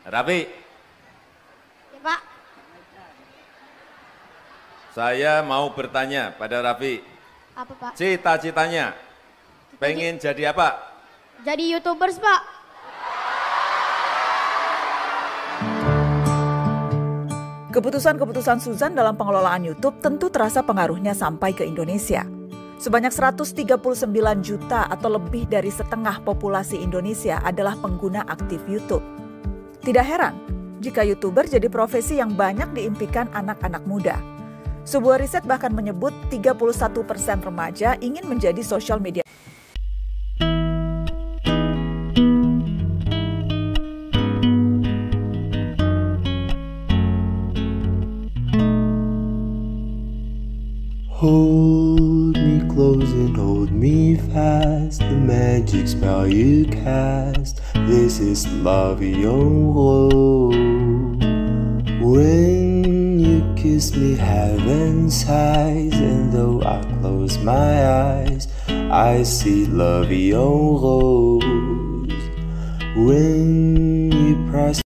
Raffi. Ya, Pak. Saya mau bertanya pada Raffi. Apa, Pak? Cita-citanya pengen jadi apa? Jadi YouTubers, Pak. Keputusan-keputusan Susan dalam pengelolaan YouTube tentu terasa pengaruhnya sampai ke Indonesia. Sebanyak 139 juta atau lebih dari setengah populasi Indonesia adalah pengguna aktif YouTube. Tidak heran jika YouTuber jadi profesi yang banyak diimpikan anak-anak muda. Sebuah riset bahkan menyebut 31% remaja ingin menjadi social media. Hold me close and hold me fast, the magic spell you cast. This is love your when you kiss me heaven sighs, and though I close my eyes, I see love your rose. When you press.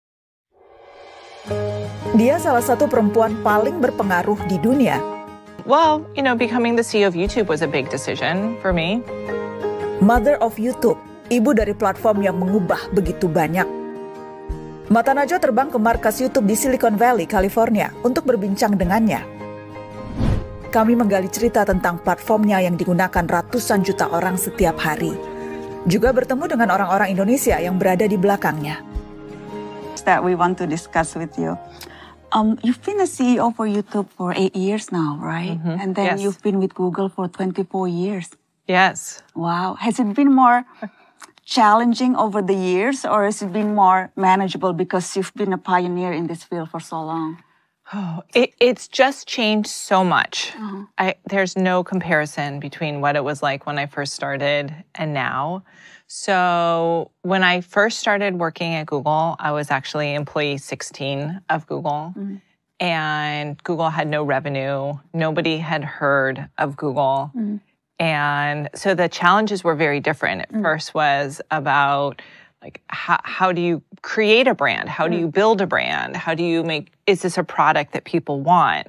Dia salah satu perempuan paling berpengaruh di dunia. Well, becoming the CEO of YouTube was a big decision for me. Mother of YouTube, ibu dari platform yang mengubah begitu banyak. Mata Najwa terbang ke markas YouTube di Silicon Valley, California untuk berbincang dengannya. Kami menggali cerita tentang platformnya yang digunakan ratusan juta orang setiap hari. Juga bertemu dengan orang-orang Indonesia yang berada di belakangnya. That we want to discuss with you. You've been a CEO for YouTube for 8 years now, right? Mm-hmm. And then Yes. you've been with Google for 24 years. Yes. Wow. Has it been more challenging over the years, or has it been more manageable because you've been a pioneer in this field for so long? Oh, it's just changed so much. There's no comparison between what it was like when I first started and now. So when I first started working at Google, I was actually employee 16 of Google. Mm-hmm. And Google had no revenue. Nobody had heard of Google. Mm-hmm. And so the challenges were very different. At first was about like how do you create a brand? How do you build a brand? How do you is this a product that people want?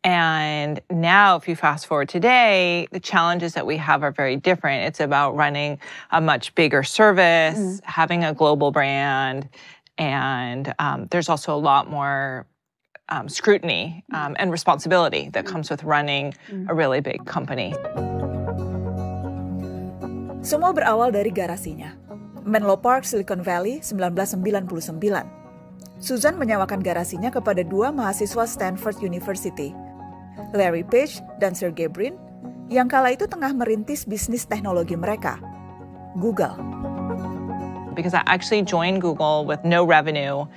And now, if you fast forward today, the challenges that we have are very different. It's about running a much bigger service, having a global brand, and there's also a lot more scrutiny and responsibility that comes with running a really big company. Semua berawal dari garasinya. Menlo Park, Silicon Valley, 1999. Susan menyewakan garasinya kepada dua mahasiswa Stanford University, Larry Page dan Sergey Brin, yang kala itu tengah merintis bisnis teknologi mereka, Google. Because I actually joined Google with no revenue.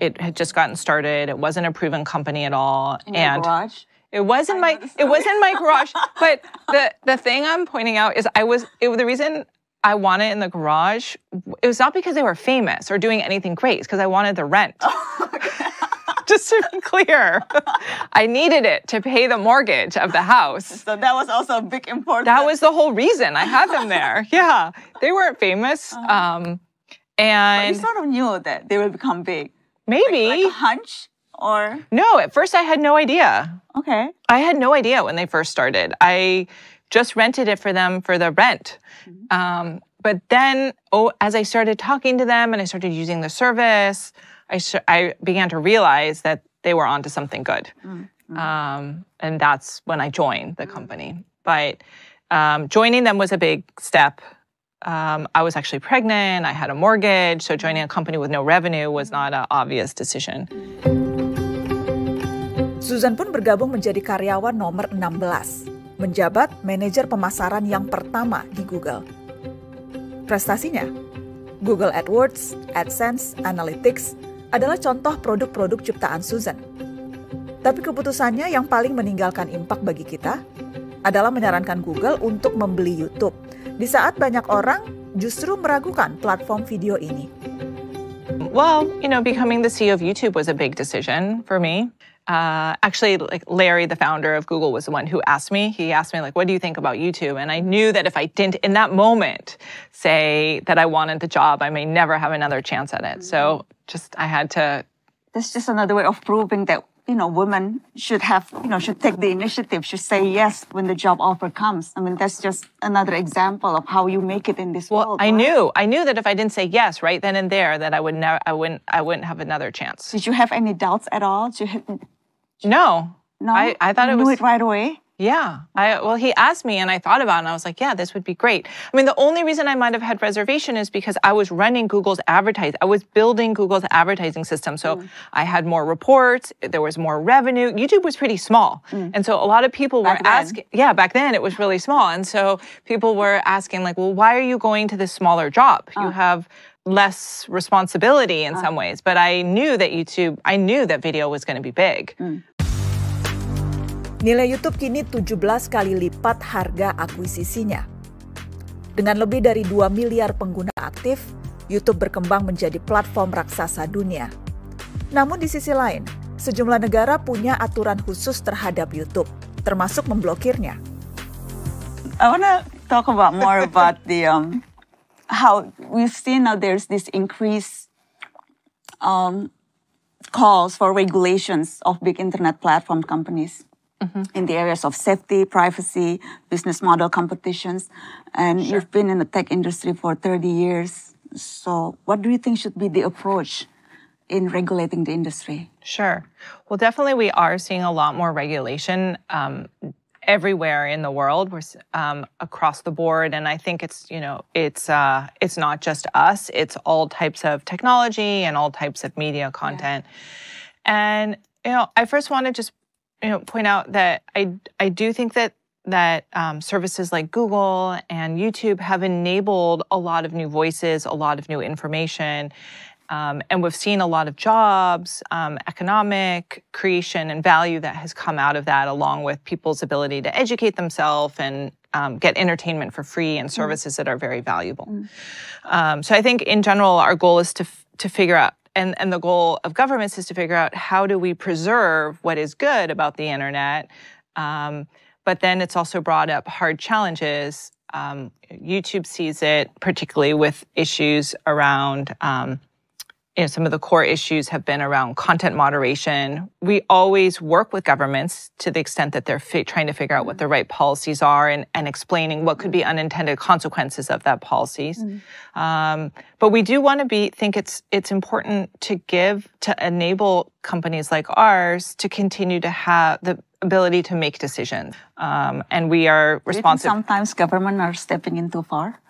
It had just gotten started. It wasn't a proven company at all. In your garage? It was in my garage. But the thing I'm pointing out is the reason I wanted it in the garage, it was not because they were famous or doing anything great. It's because I wanted the rent. Just to be clear, I needed it to pay the mortgage of the house. So that was also a big important. That was the whole reason I had them there. Yeah, they weren't famous, and But you sort of knew that they would become big. Maybe Like a hunch, or no. At first, I had no idea. okay. I had no idea when they first started. I just rented it for them for the rent. But then, as I started talking to them and I started using the service, I began to realize that they were onto something good. And that's when I joined the company. But joining them was a big step. I was actually pregnant. I had a mortgage. So joining a company with no revenue was not an obvious decision. Susan pun bergabung menjadi karyawan nomor 16, menjabat manajer pemasaran yang pertama di Google. Prestasinya, Google AdWords, AdSense, Analytics adalah contoh produk-produk ciptaan Susan. Tapi keputusannya yang paling meninggalkan impak bagi kita adalah menyarankan Google untuk membeli YouTube, di saat banyak orang justru meragukan platform video ini. Well, becoming the CEO of YouTube was a big decision for me. Actually, like Larry, the founder of Google, was the one who asked me. He asked me, like, what do you think about YouTube? And I knew that if I didn't, in that moment, say that I wanted the job, I may never have another chance at it. So I had to. That's just another way of proving that, women should have, should take the initiative, should say yes when the job offer comes. I mean, that's just another example of how you make it in this world. I knew that if I didn't say yes right then and there, that I wouldn't have another chance. Did you have any doubts at all? No. No? I thought you knew it right away? Yeah. He asked me and I thought about it and I was like, yeah, this would be great. I mean, the only reason I might have had reservation is because I was running Google's advertising. I was building Google's advertising system. So I had more reports. There was more revenue. YouTube was pretty small. And so a lot of people were asking, back then it was really small. And so people were asking like, well, why are you going to this smaller job? You have less responsibility in some ways. But I knew that video was going to be big. Nilai YouTube kini 17 kali lipat harga akuisisinya. Dengan lebih dari 2 miliar pengguna aktif, YouTube berkembang menjadi platform raksasa dunia. Namun di sisi lain, sejumlah negara punya aturan khusus terhadap YouTube, termasuk memblokirnya. I want to talk about more about the how we've seen now there's this increased calls for regulations of big internet platform companies. In the areas of safety, privacy, business model competitions. And you've been in the tech industry for 30 years. So what do you think should be the approach in regulating the industry? Sure. Well, definitely we are seeing a lot more regulation everywhere in the world. We're across the board. And I think it's not just us. It's all types of technology and all types of media content. And, I first want to just point out that I do think that services like Google and YouTube have enabled a lot of new voices, a lot of new information, and we've seen a lot of jobs, economic creation and value that has come out of that, along with people's ability to educate themselves and get entertainment for free and services that are very valuable. So I think in general, our goal is to figure out, and the goal of governments is to figure out how do we preserve what is good about the internet. But then it's also brought up hard challenges. YouTube sees it particularly with issues around, some of the core issues have been around content moderation. We always work with governments to the extent that they're trying to figure out what the right policies are and explaining what could be unintended consequences of that policies. But we do want to think it's important to enable companies like ours to continue to have the ability to make decisions. And we are responsive. Do you think sometimes government are stepping in too far?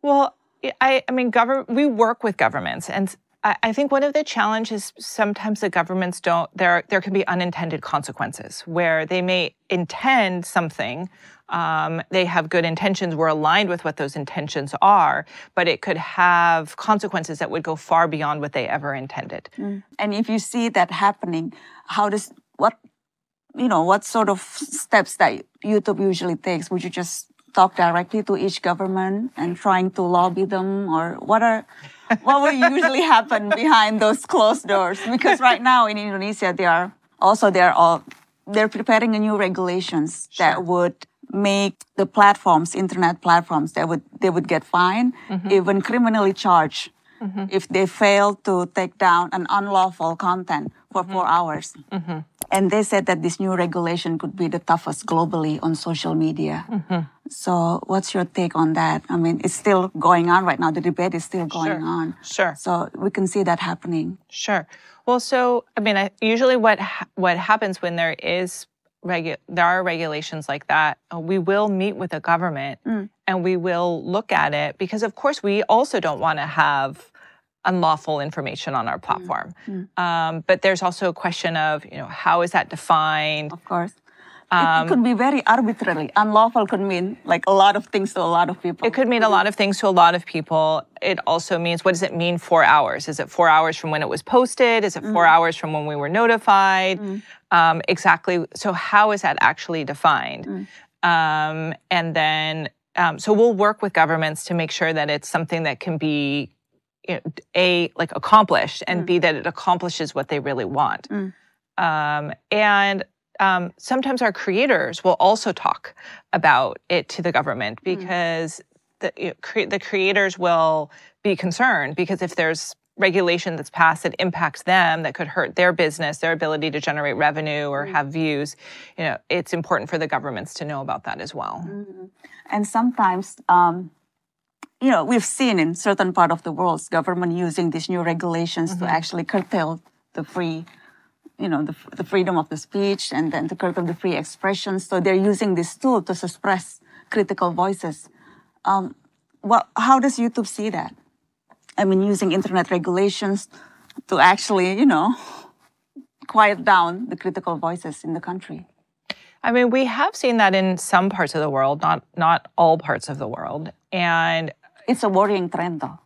Well, we work with governments, and I think one of the challenges sometimes the governments don't. There can be unintended consequences where they may intend something. They have good intentions. We're aligned with what those intentions are, but it could have consequences that would go far beyond what they ever intended. And if you see that happening, what sort of steps that YouTube usually takes? Would you just talk directly to each government and trying to lobby them, or what will usually happen behind those closed doors? Because right now in Indonesia, they're preparing a new regulations that would make the internet platforms, they would get fined, even criminally charged if they fail to take down an unlawful content for 4 hours. And they said that this new regulation could be the toughest globally on social media. So what's your take on that? I mean, it's still going on right now. The debate is still going on. Sure. So we can see that happening. Sure. Well, so, usually what happens when there are regulations like that, we will meet with the government and we will look at it because, of course, we also don't want to have unlawful information on our platform. But there's also a question of, how is that defined? Of course. It could be very arbitrary. Unlawful could mean like a lot of things to a lot of people. It could mean a lot of things to a lot of people. It also means, what does it mean 4 hours? Is it 4 hours from when it was posted? Is it 4 hours from when we were notified? Exactly. So how is that actually defined? And then, so we'll work with governments to make sure that it's something that can be, accomplished, and B, that it accomplishes what they really want. And sometimes our creators will also talk about it to the government because the creators will be concerned because if there's regulation that's passed that impacts them, that could hurt their business, their ability to generate revenue or have views, it's important for the governments to know about that as well. And sometimes, we've seen in certain part of the world, government using these new regulations to actually curtail the free, the freedom of the speech and then to curtail the free expression. So they're using this tool to suppress critical voices. How does YouTube see that? I mean, using internet regulations to actually, quiet down the critical voices in the country. I mean, we have seen that in some parts of the world, not all parts of the world, and it's a worrying trend, though.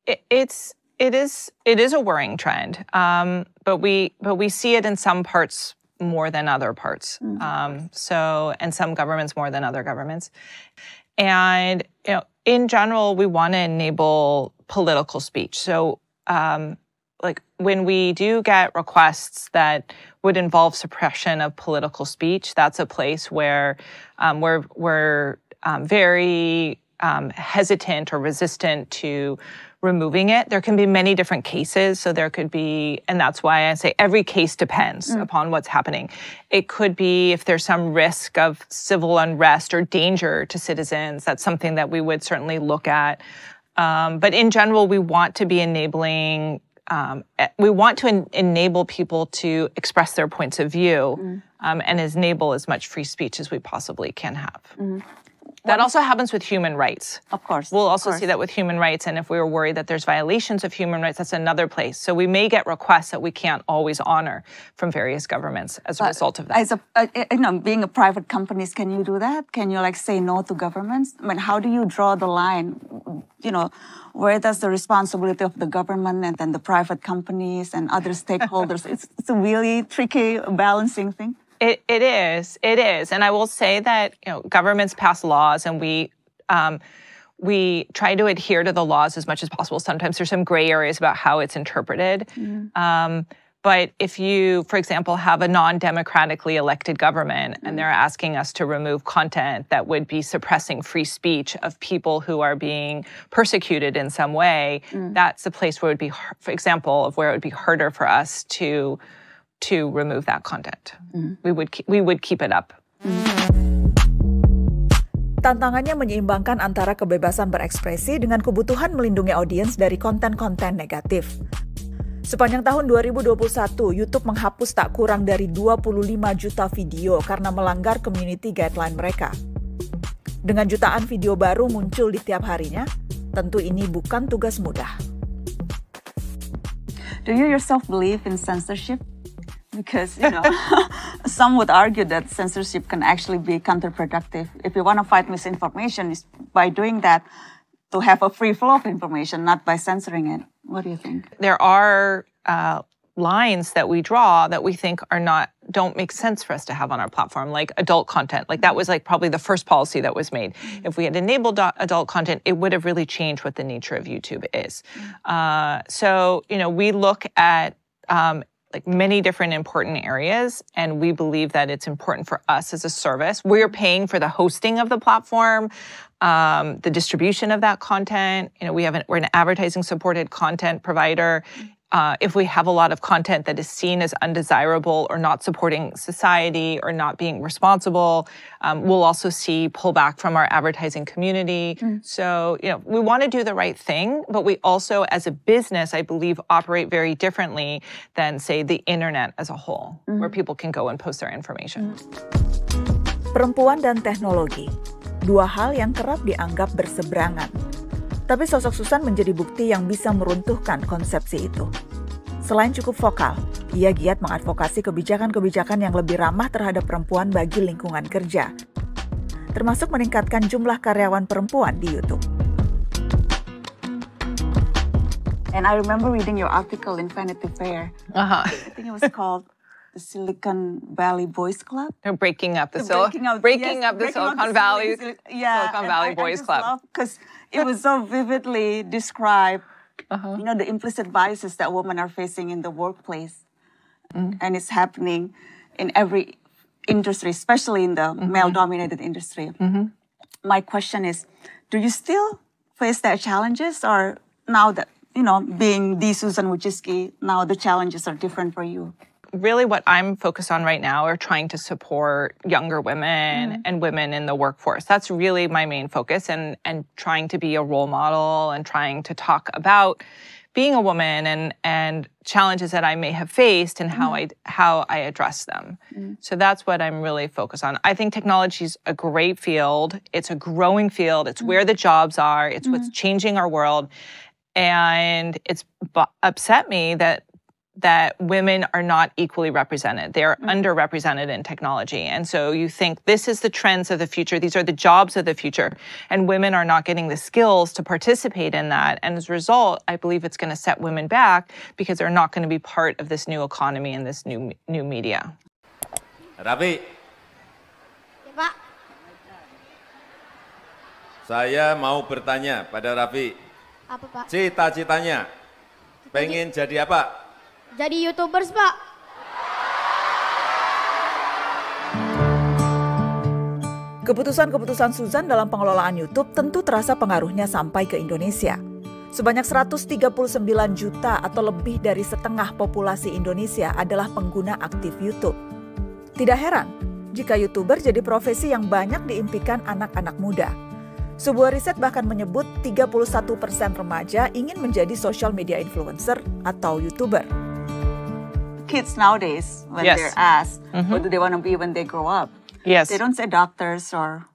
It is a worrying trend, but we see it in some parts more than other parts. And some governments more than other governments, and in general, we want to enable political speech. So, when we do get requests that would involve suppression of political speech, that's a place where we're very hesitant or resistant to removing it. There can be many different cases. So there could be, and that's why I say every case depends upon what's happening. It could be if there's some risk of civil unrest or danger to citizens, that's something that we would certainly look at. But in general, we want to be enabling, we want to enable people to express their points of view and enable as much free speech as we possibly can have. That also happens with human rights. Of course. We'll also see that with human rights. And if we were worried that there's violations of human rights, that's another place. So we may get requests that we can't always honor from various governments as a result of that. As being a private company, can you do that? Can you say no to governments? I mean, how do you draw the line? Where does the responsibility of the government and then the private companies and other stakeholders? It's a really tricky balancing thing. It is. And I will say that, governments pass laws and we try to adhere to the laws as much as possible. Sometimes there's some gray areas about how it's interpreted. But if you, for example, have a non-democratically elected government and they're asking us to remove content that would be suppressing free speech of people who are being persecuted in some way, that's a place where it would be, for example, of where it would be harder for us to remove that content. We would keep it up. Tantangannya menyeimbangkan antara kebebasan berekspresi dengan kebutuhan melindungi audiens dari konten-konten negatif. Sepanjang tahun 2021, YouTube menghapus tak kurang dari 25 juta video karena melanggar community guideline mereka. Dengan jutaan video baru muncul di tiap harinya, tentu ini bukan tugas mudah. Do you yourself believe in censorship? Because, some would argue that censorship can actually be counterproductive. If you want to fight misinformation, it's by doing that to have a free flow of information, not by censoring it. What do you think? There are lines that we draw that we think don't make sense for us to have on our platform, like adult content. Like that was probably the first policy that was made. If we had enabled adult content, it would have really changed what the nature of YouTube is. So, we look at many different important areas, and we believe that it's important for us as a service. We're paying for the hosting of the platform, the distribution of that content. We're an advertising-supported content provider. If we have a lot of content that is seen as undesirable or not supporting society or not being responsible, we'll also see pullback from our advertising community. So, we want to do the right thing, but we also, as a business, I believe, operate very differently than, say, the internet as a whole, where people can go and post their information. Perempuan dan teknologi, dua hal yang kerap dianggap berseberangan. Tapi sosok Susan menjadi bukti yang bisa meruntuhkan konsepsi itu. Selain cukup vokal, ia giat mengadvokasi kebijakan-kebijakan yang lebih ramah terhadap perempuan bagi lingkungan kerja, termasuk meningkatkan jumlah karyawan perempuan di YouTube. And I remember reading your article in Vanity Fair. I think it was called the Silicon Valley Boys Club. They're breaking up the Silicon Valley Boys Club. Because it was so vividly described, the implicit biases that women are facing in the workplace. and it's happening in every industry, especially in the male-dominated industry. My question is, do you still face that challenges, or now that, being the Susan Wojcicki, now the challenges are different for you? Really what I'm focused on right now are trying to support younger women and women in the workforce. That's really my main focus, and trying to be a role model and trying to talk about being a woman and challenges that I may have faced and how I address them. So that's what I'm really focused on. I think technology is a great field. It's a growing field. It's where the jobs are. It's what's changing our world. And it's upset me that women are not equally represented. They are underrepresented in technology. And so you think this is the trends of the future. These are the jobs of the future. And women are not getting the skills to participate in that. And as a result, I believe it's going to set women back because they're not going to be part of this new economy and this new media. Raffi, Ya Pak. saya mau bertanya pada Raffi. Apa Pak? Cita-citanya, pengen jadi apa? Jadi YouTubers Pak. Keputusan-keputusan Susan dalam pengelolaan YouTube tentu terasa pengaruhnya sampai ke Indonesia. Sebanyak 139 juta atau lebih dari setengah populasi Indonesia adalah pengguna aktif YouTube. Tidak heran jika YouTuber jadi profesi yang banyak diimpikan anak-anak muda. Sebuah riset bahkan menyebut 31% remaja ingin menjadi social media influencer atau YouTuber. Kids nowadays, when they're asked, what do they want to be when they grow up? Yes. They don't say doctors or,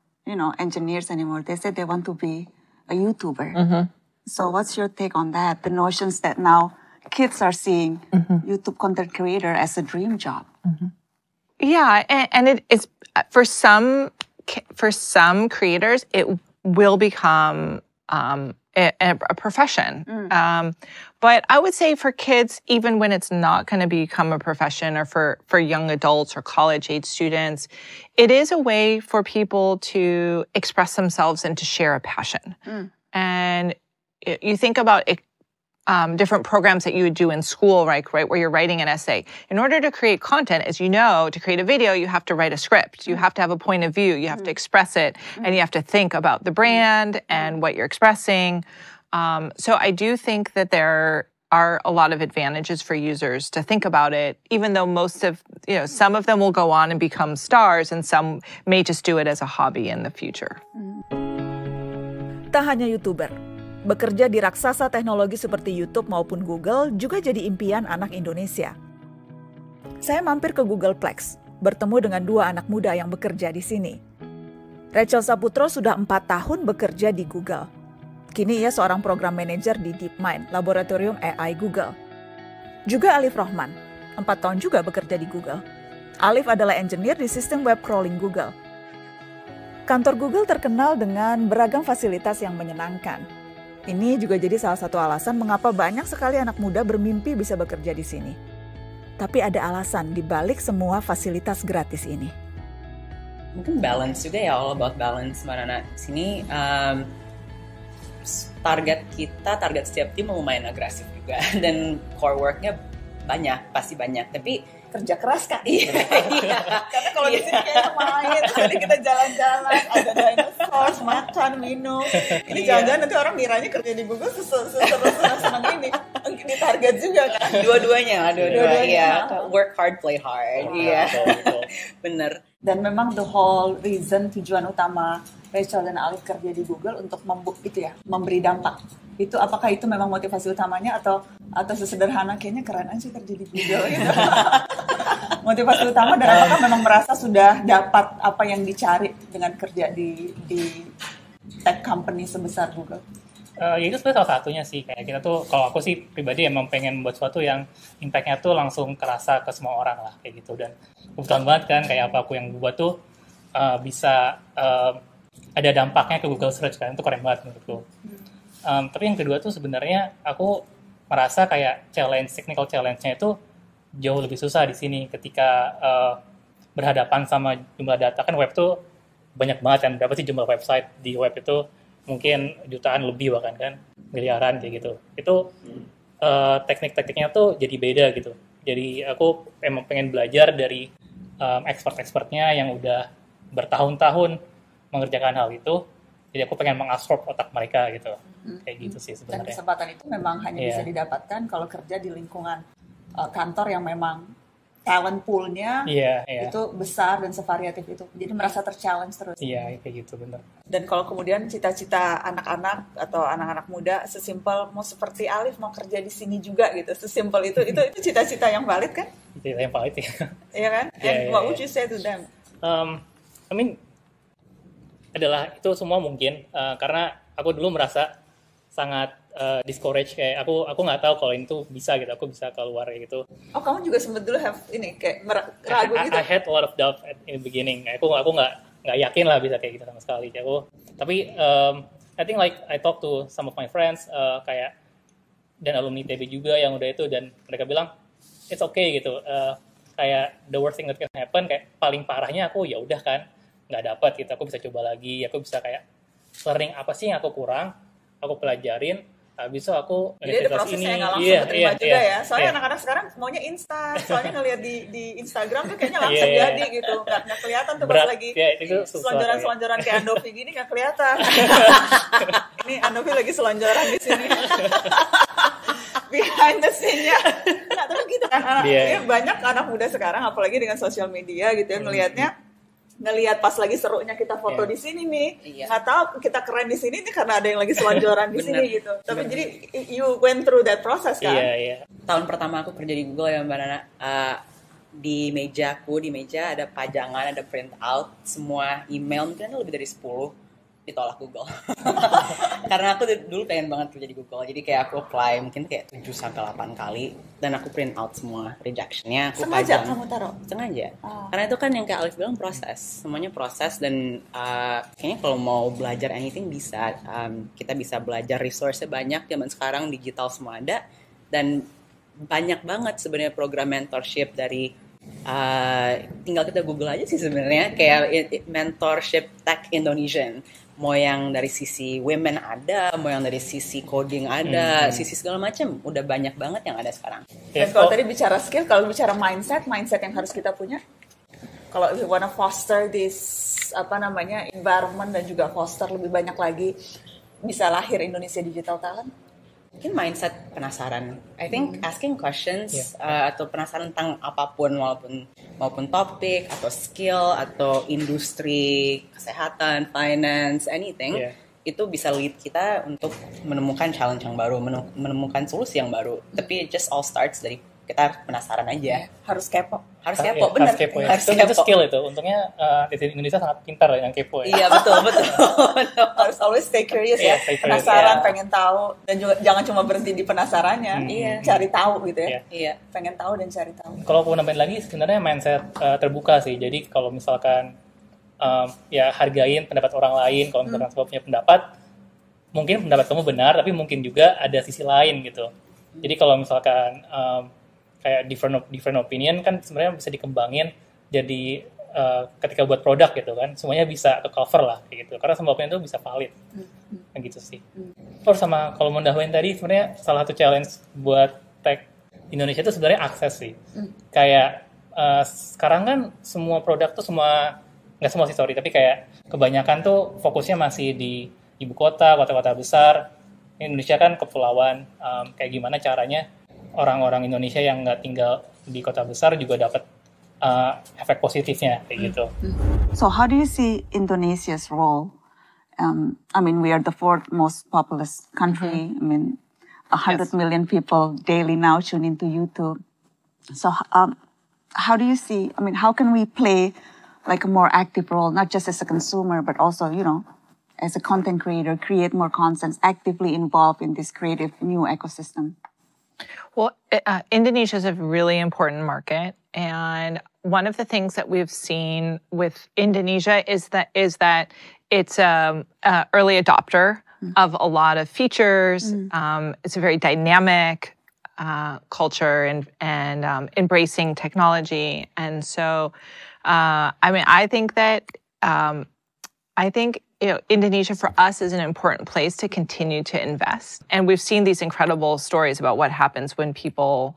engineers anymore. They say they want to be a YouTuber. So what's your take on that? The notions that now kids are seeing YouTube content creator as a dream job. Yeah, and it's for some creators, it will become a profession. But I would say for kids, even when it's not going to become a profession, or for young adults or college-age students, it is a way for people to express themselves and to share a passion. And you think about different programs that you would do in school, right, where you're writing an essay. In order to create content, as you know, to create a video, you have to write a script. You have to have a point of view. You have to express it, and you have to think about the brand and what you're expressing. So I do think that there are a lot of advantages for users to think about it, even though some of them will go on and become stars, and some may just do it as a hobby in the future. Tak hanya YouTuber, bekerja di raksasa teknologi seperti YouTube maupun Google juga jadi impian anak Indonesia. Saya mampir ke Googleplex, bertemu dengan dua anak muda yang bekerja di sini. Rachel Saputro sudah 4 tahun bekerja di Google. Kini ia seorang program manajer di DeepMind, laboratorium AI Google. Juga Alif Rohman, 4 tahun juga bekerja di Google. Alif adalah engineer di sistem web crawling Google. Kantor Google terkenal dengan beragam fasilitas yang menyenangkan. Ini juga jadi salah satu alasan mengapa banyak sekali anak muda bermimpi bisa bekerja di sini. Tapi ada alasan di balik semua fasilitas gratis ini. Mungkin balance juga ya, all about balance Mbak Nana. Sini target setiap tim lumayan agresif juga, dan core worknya pasti banyak, tapi Kerja keras Kak. Iya. Karena kalau di sini kayak main, tadi kita jalan-jalan, ada dinosaur, makan, minum. Ini jangan-jangan nanti orang miranya kerja di Google senang-senang ini. Di target juga kan? Dua-duanya. Iya. Work hard, play hard. Iya. Bener. Dan memang the whole reason, tujuan utama Rachel dan Alif kerja di Google untuk memberi dampak. Apakah itu memang motivasi utamanya atau sesederhana kayaknya keren aja kerja di Google gitu. Motivasi utama, dan apakah memang merasa sudah dapat apa yang dicari dengan kerja di tech company sebesar Google? Ya itu sebenarnya salah satunya sih. Kayak kita tuh, kalau aku sih pribadi emang pengen buat sesuatu yang impact-nya tuh langsung kerasa ke semua orang lah kayak gitu. Dan kebetulan banget kan kayak apa aku yang buat tuh bisa ada dampaknya ke Google Search kan, itu keren banget menurutku. Tapi yang kedua tuh sebenarnya aku merasa kayak technical challenge-nya itu jauh lebih susah di sini ketika berhadapan sama jumlah data. Kan web tuh banyak banget kan, berapa sih jumlah website di web itu, mungkin jutaan lebih bahkan kan, miliaran kayak gitu. Itu teknik-tekniknya tuh jadi beda gitu. Jadi aku emang pengen belajar dari expert-expertnya yang udah bertahun-tahun mengerjakan hal itu. Jadi aku pengen mengabsorb otak mereka gitu. Kayak gitu sih Dan sebenarnya. kesempatan itu memang hanya bisa didapatkan kalau kerja di lingkungan kantor yang memang talent pool-nya itu besar dan sevariatif itu. Jadi merasa ter-challenge terus. Iya, kayak gitu, bener. Dan kalau kemudian cita-cita anak-anak atau anak-anak muda sesimpel mau seperti Alif mau kerja di sini juga gitu, sesimpel itu cita-cita yang valid kan? Cita yang valid ya. Iya kan? And what would you say to them? I mean, adalah itu semua mungkin karena aku dulu merasa sangat discourage, kayak aku nggak tahu kalau itu bisa gitu, aku bisa keluar kayak gitu. Oh, kamu juga sempat dulu have ini kayak ragu gitu? I had a lot of doubt in the beginning. Aku nggak yakin lah bisa kayak gitu sama sekali. Tapi I think like I talk to some of my friends kayak dan alumni TB juga yang udah itu, dan mereka bilang it's okay gitu. Kayak the worst thing that can happen, kayak paling parahnya aku ya udah kan nggak dapat gitu, aku bisa coba lagi, aku bisa kayak learning apa sih yang aku kurang, aku pelajarin. Habis itu aku jadi ada prosesnya yang nggak langsung terima juga ya. Soalnya anak-anak sekarang maunya instan. Soalnya ngelihat di Instagram tuh kayaknya langsung jadi gitu. Nggak kelihatan tuh pas lagi selonjoran-selonjoran kayak Andovi gini nggak kelihatan. Ini Andovi lagi selonjoran di sini. Behind the scene-nya. Nggak, tapi gitu kan. Banyak anak muda sekarang apalagi dengan sosial media gitu ya ngelihat pas lagi serunya kita foto di sini nih, nggak tahu kita keren di sini nih karena ada yang lagi selonjoran di sini gitu. Tapi jadi you went through that process kan? Iya. Tahun pertama aku kerja di Google ya Mbak Nana, di meja ada pajangan, ada print out, semua email mungkin lebih dari 10 ditolak Google. Karena aku dulu pengen banget kerja di Google, jadi kayak aku apply mungkin kayak 7-8 kali, dan aku print out semua rejection-nya, aku sengaja pajang. Kamu taruh? Sengaja. Karena itu kan yang kayak Alif bilang proses, semuanya proses, dan kayaknya kalau mau belajar anything bisa, kita bisa belajar, resource-nya banyak, zaman sekarang digital semua ada, dan banyak banget sebenarnya program mentorship dari tinggal kita Google aja sih sebenarnya, kayak mentorship tech Indonesian. Mau yang dari sisi women ada, mau yang dari sisi coding ada, sisi segala macam, udah banyak banget yang ada sekarang. Dan kalau tadi bicara skill, kalau bicara mindset yang harus kita punya, kalau we wanna foster this environment dan juga foster lebih banyak lagi bisa lahir Indonesia Digital Talent. Mungkin mindset penasaran. I think asking questions atau penasaran tentang apapun, maupun topik atau skill atau industri kesehatan, finance, anything, itu bisa lead kita untuk menemukan challenge yang baru, menemukan solusi yang baru. Tapi it just all starts dari kita penasaran aja. Harus kepo. Benar. Itu skill itu. Untungnya di Indonesia sangat pintar yang kepo ya. Iya, betul. Harus always stay curious ya. Penasaran, pengen tahu, dan juga jangan cuma berhenti di penasarannya. Cari tahu gitu ya. Iya. Pengen tahu dan cari tahu. Kalau aku nambahin lagi, sebenarnya mindset terbuka sih. Jadi kalau misalkan hargain pendapat orang lain. Kalau misalkan semua punya pendapat, mungkin pendapat kamu benar, tapi mungkin juga ada sisi lain gitu. Jadi kalau misalkan kayak different opinion kan sebenarnya bisa dikembangin jadi ketika buat produk gitu kan, semuanya bisa ke cover lah kayak gitu, karena semua opinion itu bisa valid kayak gitu sih. Terus sama kalau mau ndahuin tadi, sebenarnya salah satu challenge buat tech Indonesia itu sebenarnya akses sih. Kayak sekarang kan semua produk tuh nggak semua sih tapi kayak kebanyakan tuh fokusnya masih di ibu kota besar. Indonesia kan kepulauan, kayak gimana caranya orang-orang Indonesia yang nggak tinggal di kota besar juga dapat efek positifnya kayak gitu. So how do you see Indonesia's role? I mean, we are the 4th most populous country. I mean, 100 million people daily now tune into YouTube. So how do you see, I mean, how can we play like a more active role, not just as a consumer, but also, as a content creator, create more content, actively involved in this creative new ecosystem? Well, Indonesia is a really important market, and one of the things that we've seen with Indonesia is that it's an early adopter of a lot of features. It's a very dynamic culture and embracing technology, and so I think Indonesia for us is an important place to continue to invest. And we've seen these incredible stories about what happens when people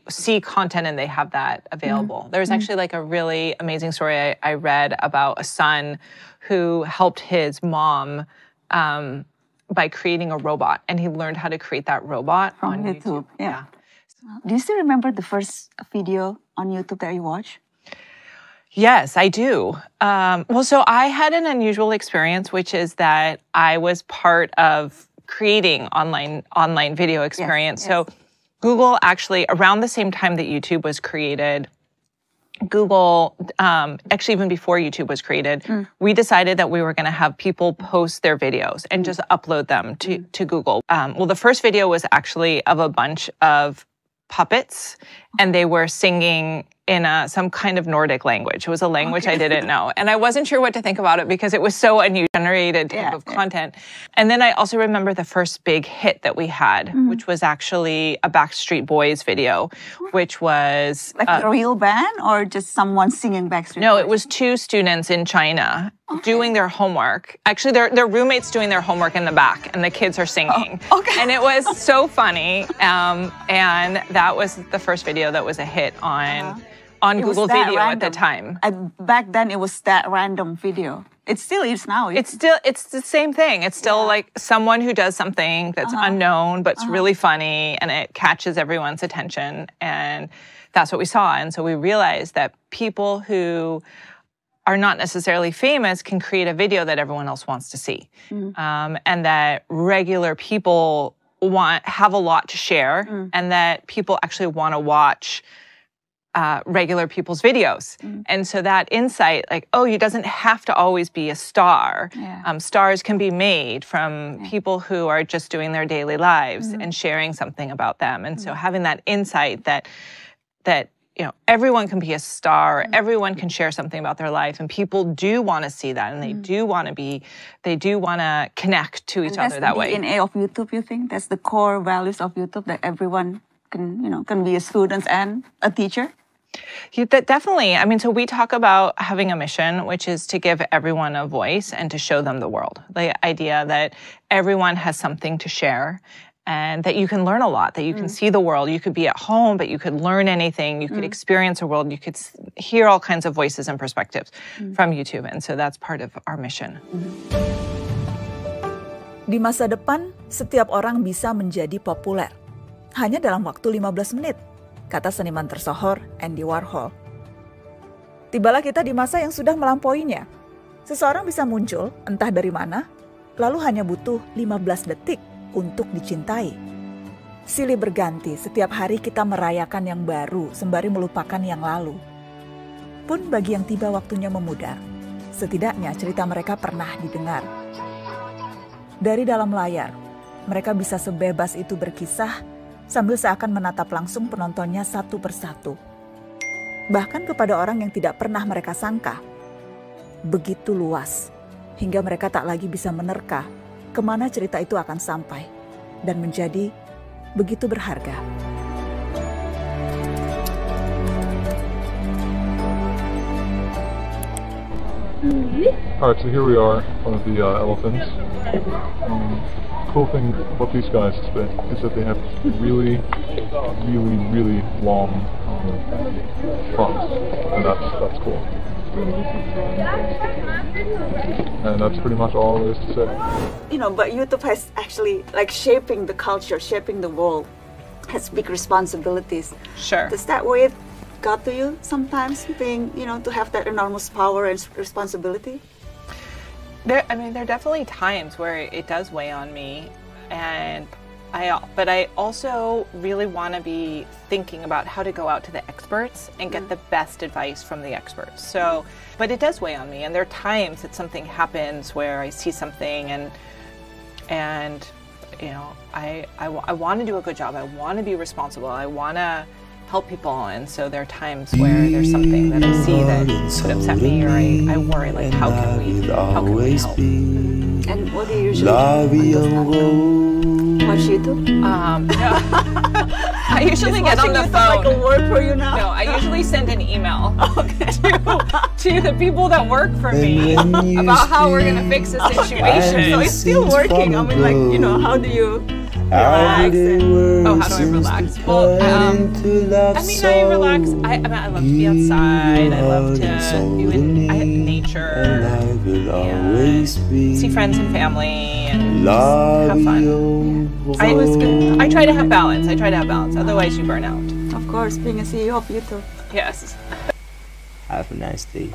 see content and they have that available. There's actually like a really amazing story I read about a son who helped his mom by creating a robot, and he learned how to create that robot From on YouTube. Yeah. Do you still remember the first video on YouTube that you watched? Yes, I do. Well, so I had an unusual experience, which is that I was part of creating online video experience. Yes. So Google actually, around the same time that YouTube was created, Google, actually even before YouTube was created, we decided that we were going to have people post their videos and just upload them to Google. Well, the first video was actually of a bunch of puppets, and they were singing in some kind of Nordic language. It was a language I didn't know. And I wasn't sure what to think about it because it was so unusual, generated type of content. And then I also remember the first big hit that we had, which was actually a Backstreet Boys video, which was... Like a real band or just someone singing Backstreet Boys? No, it was two students in China doing their homework. Actually, their roommates doing their homework in the back, and the kids are singing. And it was so funny. And that was the first video that was a hit on Google Video at the time. Back then, it was that random video. It still is now. It's the same thing. It's still like someone who does something that's unknown, but it's really funny, and it catches everyone's attention. And that's what we saw. And so we realized that people who are not necessarily famous can create a video that everyone else wants to see. And that regular people have a lot to share, and that people actually want to watch regular people's videos. And so that insight, like, it doesn't have to always be a star. Stars can be made from people who are just doing their daily lives and sharing something about them. And so having that insight that everyone can be a star, everyone can share something about their life, and people do want to see that, and they do want to connect to each other that way. That's the DNA of YouTube, you think? That's the core values of YouTube, that everyone can be a student and a teacher? Definitely. I mean, so we talk about having a mission, which is to give everyone a voice and to show them the world. The idea that everyone has something to share, and that you can learn a lot, that you can see the world. You could be at home, but you could learn anything. You could experience a world. You could hear all kinds of voices and perspectives from YouTube. And so that's part of our mission. Di masa depan, setiap orang bisa menjadi populer. Hanya dalam waktu 15 menit, kata seniman tersohor Andy Warhol. Tibalah kita di masa yang sudah melampauinya. Seseorang bisa muncul, entah dari mana, lalu hanya butuh 15 detik untuk dicintai. Silih berganti, setiap hari kita merayakan yang baru sembari melupakan yang lalu. Pun bagi yang tiba waktunya memudar, setidaknya cerita mereka pernah didengar. Dari dalam layar, mereka bisa sebebas itu berkisah sambil seakan menatap langsung penontonnya satu persatu. Bahkan kepada orang yang tidak pernah mereka sangka. Begitu luas, hingga mereka tak lagi bisa menerka kemana cerita itu akan sampai dan menjadi begitu berharga. Alright, so here we are, one of the elephants. Cool thing about these guys is that they have really, really, really long fronts, and that's cool. And that's pretty much all there is to say. But YouTube has actually, shaping the culture, shaping the world, has big responsibilities. Sure. Does that weigh got to you sometimes, being, to have that enormous power and responsibility? There are definitely times where it does weigh on me, but I also really want to be thinking about how to go out to the experts and get the best advice from the experts. So, but it does weigh on me, and there are times that something happens where I see something and I want to do a good job. I want to be responsible. I want to help people, and so there are times where there's something that I see that could upset me, or I worry, like, how can we help? And what do you usually do? Watch YouTube? I usually get on the phone. Like a word for you now? No, I usually send an email to the people that work for me about how we're going to fix the situation. So it's still working. I mean, how do you Relax. Everyday Oh, words how do I seems relax? to Well, turn into love I mean, I relax. I love to be outside. I love to do nature. And I will always be See friends and family and just love have fun. I try to have balance. Otherwise, you burn out. Of course, being a CEO of YouTube. Yes. Have a nice day.